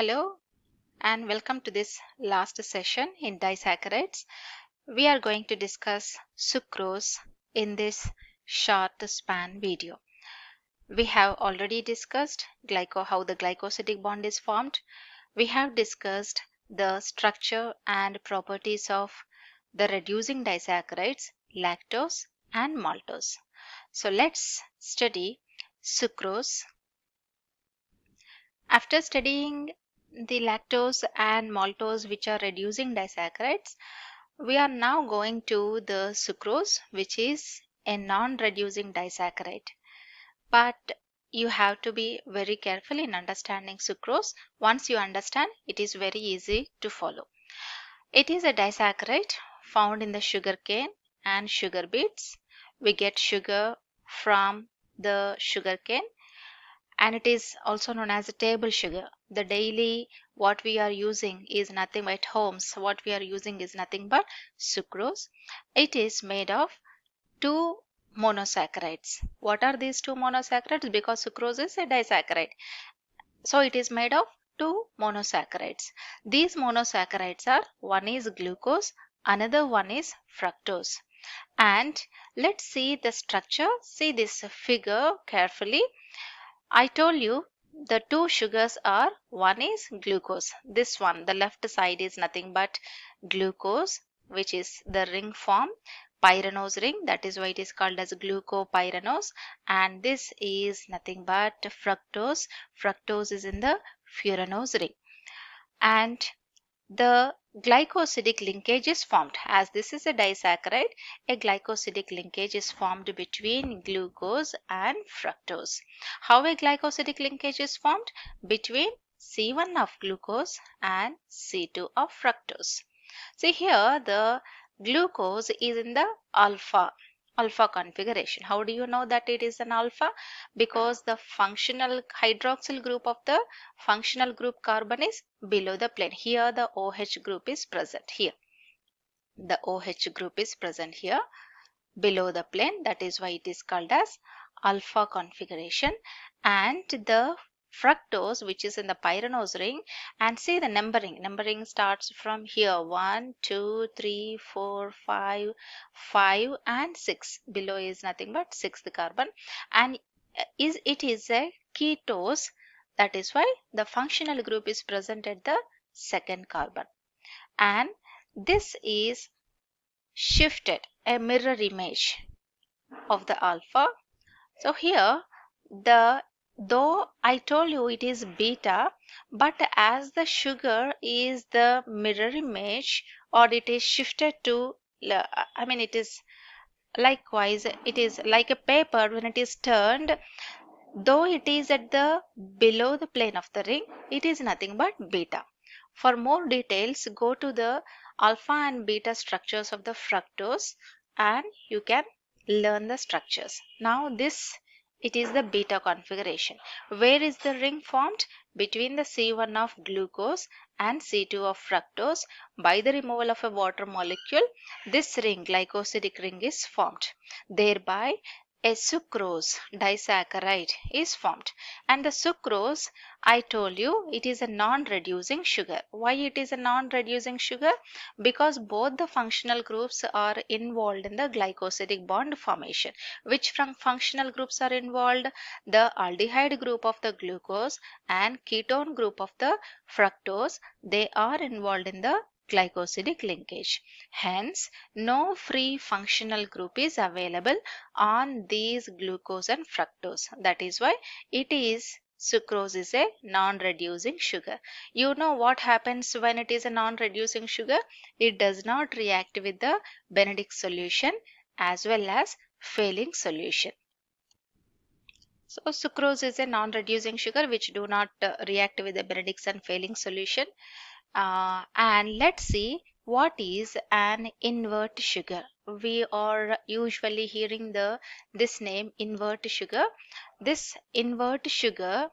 Hello and welcome to this last session in disaccharides. We are going to discuss sucrose in this short span video. We have already discussed how the glycosidic bond is formed. We have discussed the structure and properties of the reducing disaccharides, lactose and maltose. So let's study sucrose. After studying the lactose and maltose, which are reducing disaccharides, we are now going to the sucrose, which is a non-reducing disaccharide. But you have to be very careful in understanding sucrose. Once you understand, it is very easy to follow. It is a disaccharide found in the sugar cane and sugar beets. We get sugar from the sugar cane, and it is also known as a table sugar. The daily what we are using is nothing at homes. What we are using is nothing but sucrose. It is made of two monosaccharides. What are these two monosaccharides? Because sucrose is a disaccharide. So it is made of two monosaccharides. These monosaccharides are, one is glucose, another one is fructose. And let's see the structure. See this figure carefully. I told you the two sugars are, one is glucose. This one, the left side is nothing but glucose, which is the ring form, pyranose ring. That is why it is called as glucopyranose. And this is nothing but fructose. Fructose is in the furanose ring. And the glycosidic linkage is formed. As this is a disaccharide, a glycosidic linkage is formed between glucose and fructose. How a glycosidic linkage is formed? Between C1 of glucose and C2 of fructose. See here, the glucose is in the alpha configuration. How do you know that it is an alpha? Because the functional hydroxyl group of the functional group carbon is below the plane. Here the OH group is present here. The OH group is present here below the plane. That is why it is called as alpha configuration. And the fructose, which is in the pyranose ring, and see the numbering starts from here 1 2 3 4 5 and 6. Below is nothing but sixth carbon, and it is a ketose. That is why the functional group is present at the second carbon, and this is shifted, a mirror image of the alpha. So here, the though I told you it is beta, but as the sugar is the mirror image, or it is shifted to, it is likewise, it is like a paper when it is turned. Though it is at the below the plane of the ring, it is nothing but beta. For more details, go to the alpha and beta structures of the fructose and you can learn the structures. Now this, it is the beta configuration. Where is the ring formed? Between the C1 of glucose and C2 of fructose. By the removal of a water molecule, this ring, glycosidic ring, is formed. Thereby a sucrose disaccharide is formed. And the sucrose, I told you, it is a non-reducing sugar. Why it is a non-reducing sugar? Because both the functional groups are involved in the glycosidic bond formation. Which functional groups are involved? The aldehyde group of the glucose and ketone group of the fructose. They are involved in the glycosidic linkage. Hence, no free functional group is available on these glucose and fructose. That is why sucrose is a non-reducing sugar. You know what happens when it is a non-reducing sugar? It does not react with the Benedict solution as well as Fehling solution. So sucrose is a non-reducing sugar which do not react with the Benedict's and Fehling solution. And let's see what is an invert sugar. We are usually hearing this name invert sugar. This invert sugar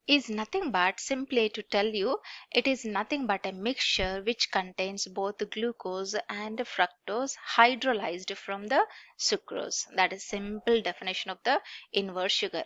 is nothing but, simply to tell you, it is nothing but a mixture which contains both glucose and fructose hydrolyzed from the sucrose. That is simple definition of the invert sugar.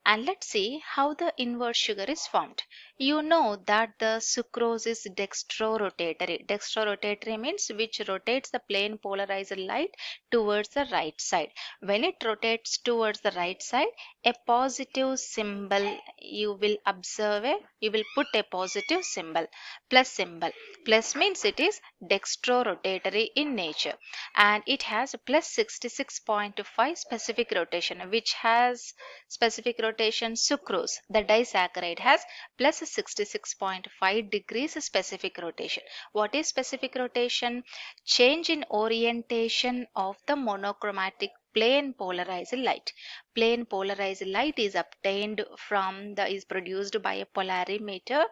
And let's see how the invert sugar is formed. You know that the sucrose is dextrorotatory. Dextrorotatory means which rotates the plane polarized light towards the right side. When it rotates towards the right side, a positive symbol you will observe, you will put a positive symbol, plus symbol. Plus means it is dextrorotatory in nature, and it has plus 66.5 specific rotation, which has specific rotation sucrose. The disaccharide has plus 66.5 degrees specific rotation. What is specific rotation? Change in orientation of the monochromatic plane polarized light. Plane polarized light is obtained from is produced by a polarimeter,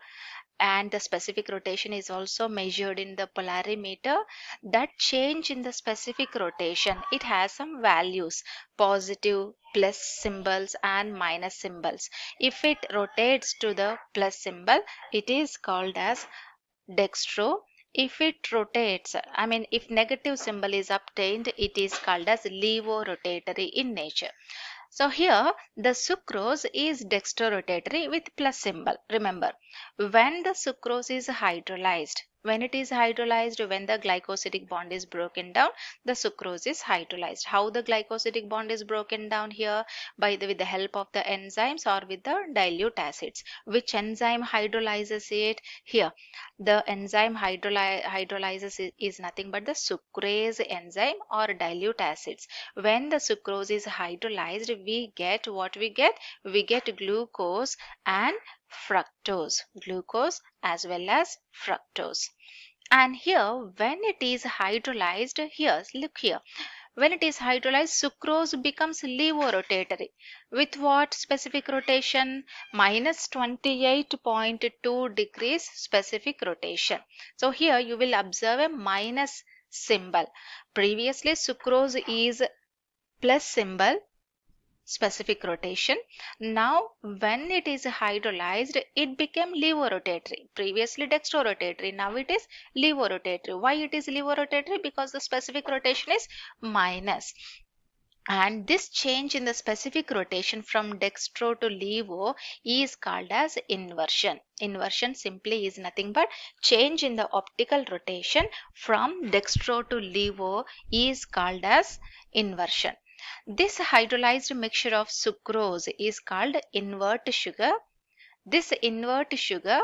and the specific rotation is also measured in the polarimeter. That change in the specific rotation, it has some values, positive, plus symbols and minus symbols. If it rotates to the plus symbol, it is called as dextro. If it rotates, if negative symbol is obtained, it is called as levorotatory in nature. So here the sucrose is dextrorotatory with plus symbol. Remember, when the sucrose is hydrolyzed, when it is hydrolyzed, when the glycosidic bond is broken down, the sucrose is hydrolyzed. How the glycosidic bond is broken down here? With the help of the enzymes or with the dilute acids. Which enzyme hydrolyzes it? Here, the enzyme hydrolyzes is nothing but the sucrase enzyme or dilute acids. When the sucrose is hydrolyzed, we get what we get? We get glucose and fructose. Glucose as well as fructose. And here, when it is hydrolyzed, here, look here. When it is hydrolyzed, sucrose becomes levorotatory. With what specific rotation? Minus 28.2 degrees specific rotation. So here you will observe a minus symbol. Previously, sucrose is plus symbol, specific rotation. Now when it is hydrolyzed, it became levorotatory. Previously dextrorotatory, now it is levorotatory. Why it is levorotatory? Because the specific rotation is minus. And this change in the specific rotation from dextro to levo is called as inversion. Inversion simply is nothing but change in the optical rotation from dextro to levo is called as inversion. This hydrolyzed mixture of sucrose is called invert sugar. This invert sugar,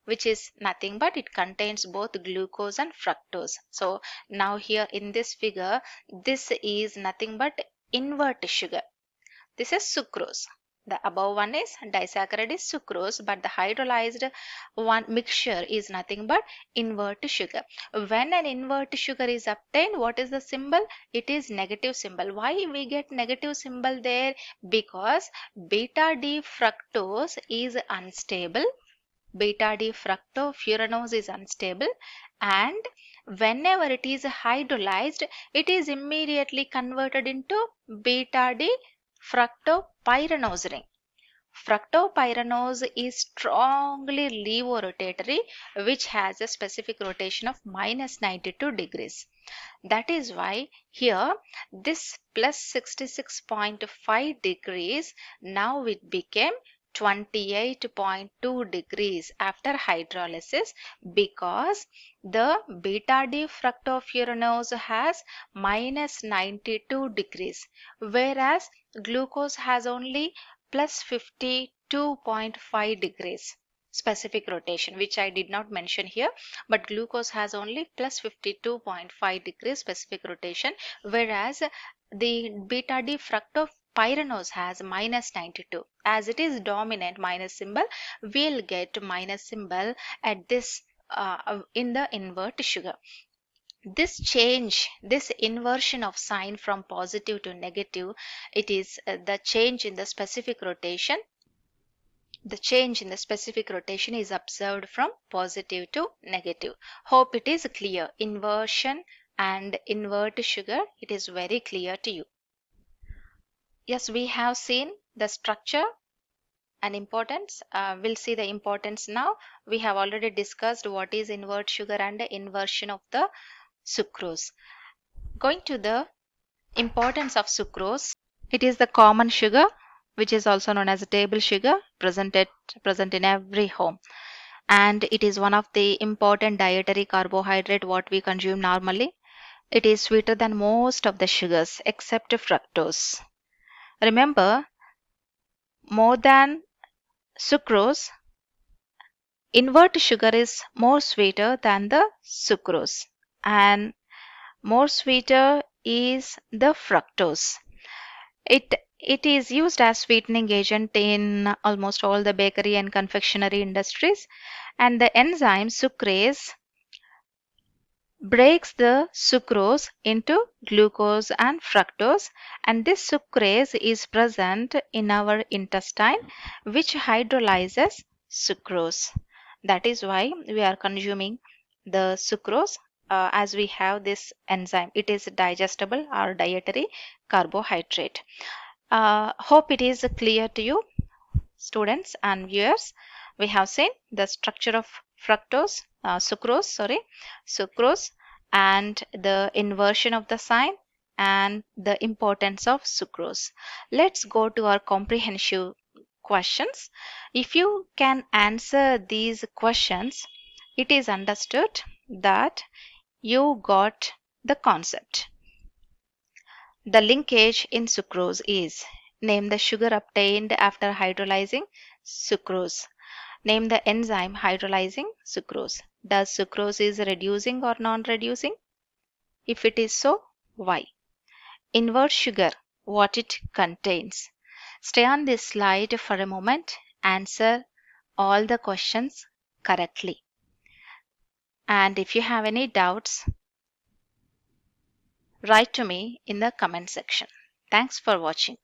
which is nothing but it contains both glucose and fructose. So now here in this figure, this is nothing but invert sugar. This is sucrose. The above one is disaccharide is sucrose, but the hydrolyzed one mixture is nothing but invert sugar. When an invert sugar is obtained, what is the symbol? It is negative symbol. Why we get negative symbol there? Because beta D fructose is unstable. Beta D fructofuranose is unstable, and whenever it is hydrolyzed, it is immediately converted into beta D fructopyranose ring. Fructopyranose is strongly levorotatory, which has a specific rotation of minus 92 degrees. That is why here this plus 66.5 degrees, now it became 28.2 degrees after hydrolysis, because the beta D fructofuranose has minus 92 degrees, whereas glucose has only plus 52.5 degrees specific rotation, which I did not mention here, but glucose has only plus 52.5 degrees specific rotation, whereas the beta D fructopyranose has minus 92. As it is dominant minus symbol, we'll get minus symbol at this in the invert sugar. This change, this inversion of sign from positive to negative, it is the change in the specific rotation. The change in the specific rotation is observed from positive to negative. Hope it is clear. Inversion and invert sugar, it is very clear to you. Yes, we have seen the structure and importance. We'll see the importance now. We have already discussed what is invert sugar and the inversion of the sucrose. Going to the importance of sucrose. It is the common sugar which is also known as a table sugar, present in every home. And it is one of the important dietary carbohydrate what we consume normally. It is sweeter than most of the sugars except fructose. Remember, more than sucrose, invert sugar is more sweeter than the sucrose, and more sweeter is the fructose. It is used as sweetening agent in almost all the bakery and confectionery industries, and the enzyme sucrase breaks the sucrose into glucose and fructose, and this sucrase is present in our intestine, which hydrolyzes sucrose. That is why we are consuming the sucrose, as we have this enzyme. It is digestible or dietary carbohydrate. Hope it is clear to you, students and viewers. We have seen the structure of sucrose, and the inversion of the sign and the importance of sucrose. Let's go to our comprehensive questions. If you can answer these questions, it is understood that you got the concept. The linkage in sucrose is: name the sugar obtained after hydrolyzing sucrose. Name the enzyme hydrolyzing sucrose. Does sucrose is reducing or non-reducing? If it is so, why? Invert sugar, what it contains. Stay on this slide for a moment. Answer all the questions correctly. And if you have any doubts, write to me in the comment section. Thanks for watching.